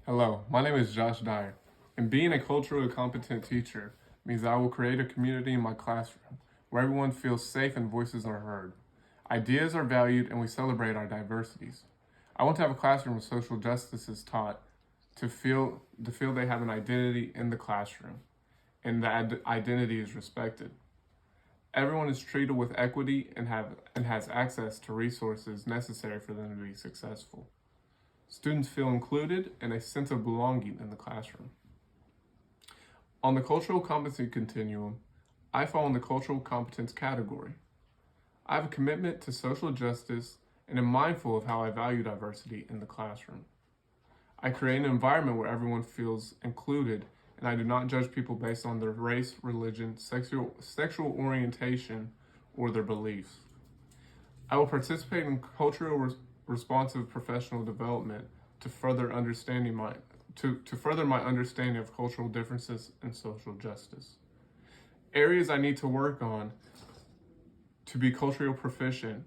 Hello, my name is Josh Dyer, and being a culturally competent teacher means I will create a community in my classroom where everyone feels safe and voices are heard. Ideas are valued and we celebrate our diversities. I want to have a classroom where social justice is taught to feel they have an identity in the classroom and that identity is respected. Everyone is treated with equity and has access to resources necessary for them to be successful. Students feel included and a sense of belonging in the classroom. On the cultural competency continuum, I fall in the cultural competence category. I have a commitment to social justice and am mindful of how I value diversity in the classroom. I create an environment where everyone feels included, and I do not judge people based on their race, religion, sexual orientation, or their beliefs. I will participate in culturally responsive professional development to further my understanding of cultural differences and social justice. Areas I need to work on to be culturally proficient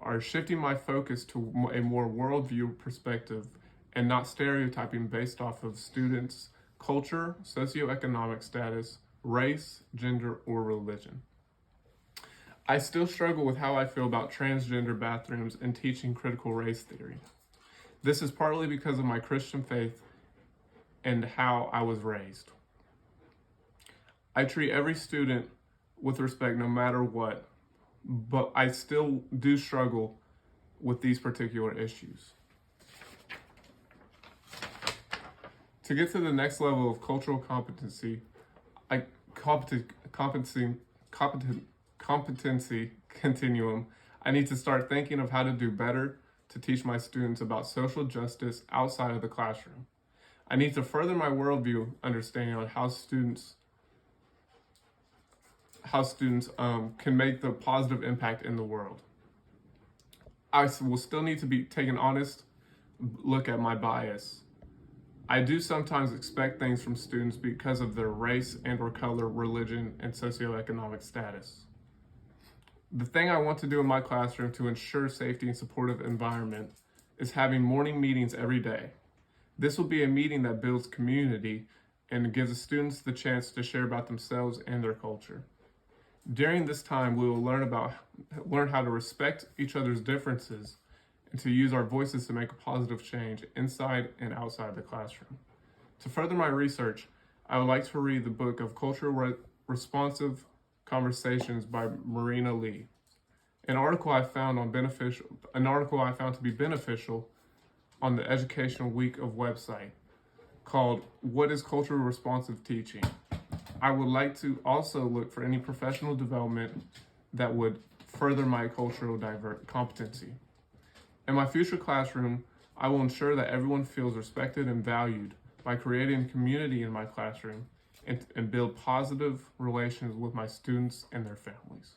are shifting my focus to a more worldview perspective and not stereotyping based off of students' culture, socioeconomic status, race, gender, or religion. I still struggle with how I feel about transgender bathrooms and teaching critical race theory. This is partly because of my Christian faith and how I was raised. I treat every student with respect no matter what, but I still do struggle with these particular issues. To get to the next level of cultural competency continuum, I need to start thinking of how to do better to teach my students about social justice outside of the classroom. I need to further my worldview understanding on how students can make the positive impact in the world. I will still need to take an honest look at my bias. I do sometimes expect things from students because of their race and/or color, religion, and socioeconomic status. The thing I want to do in my classroom to ensure safety and supportive environment is having morning meetings every day. This will be a meeting that builds community and gives the students the chance to share about themselves and their culture. During this time, we will learn how to respect each other's differences and to use our voices to make a positive change inside and outside the classroom. To further my research, I would like to read the book of Culturally Responsive Conversations by Marina Lee. An article I found to be beneficial on the Educational Week of website called What is Culturally Responsive Teaching? I would like to also look for any professional development that would further my cultural competency. In my future classroom, I will ensure that everyone feels respected and valued by creating a community in my classroom and build positive relations with my students and their families.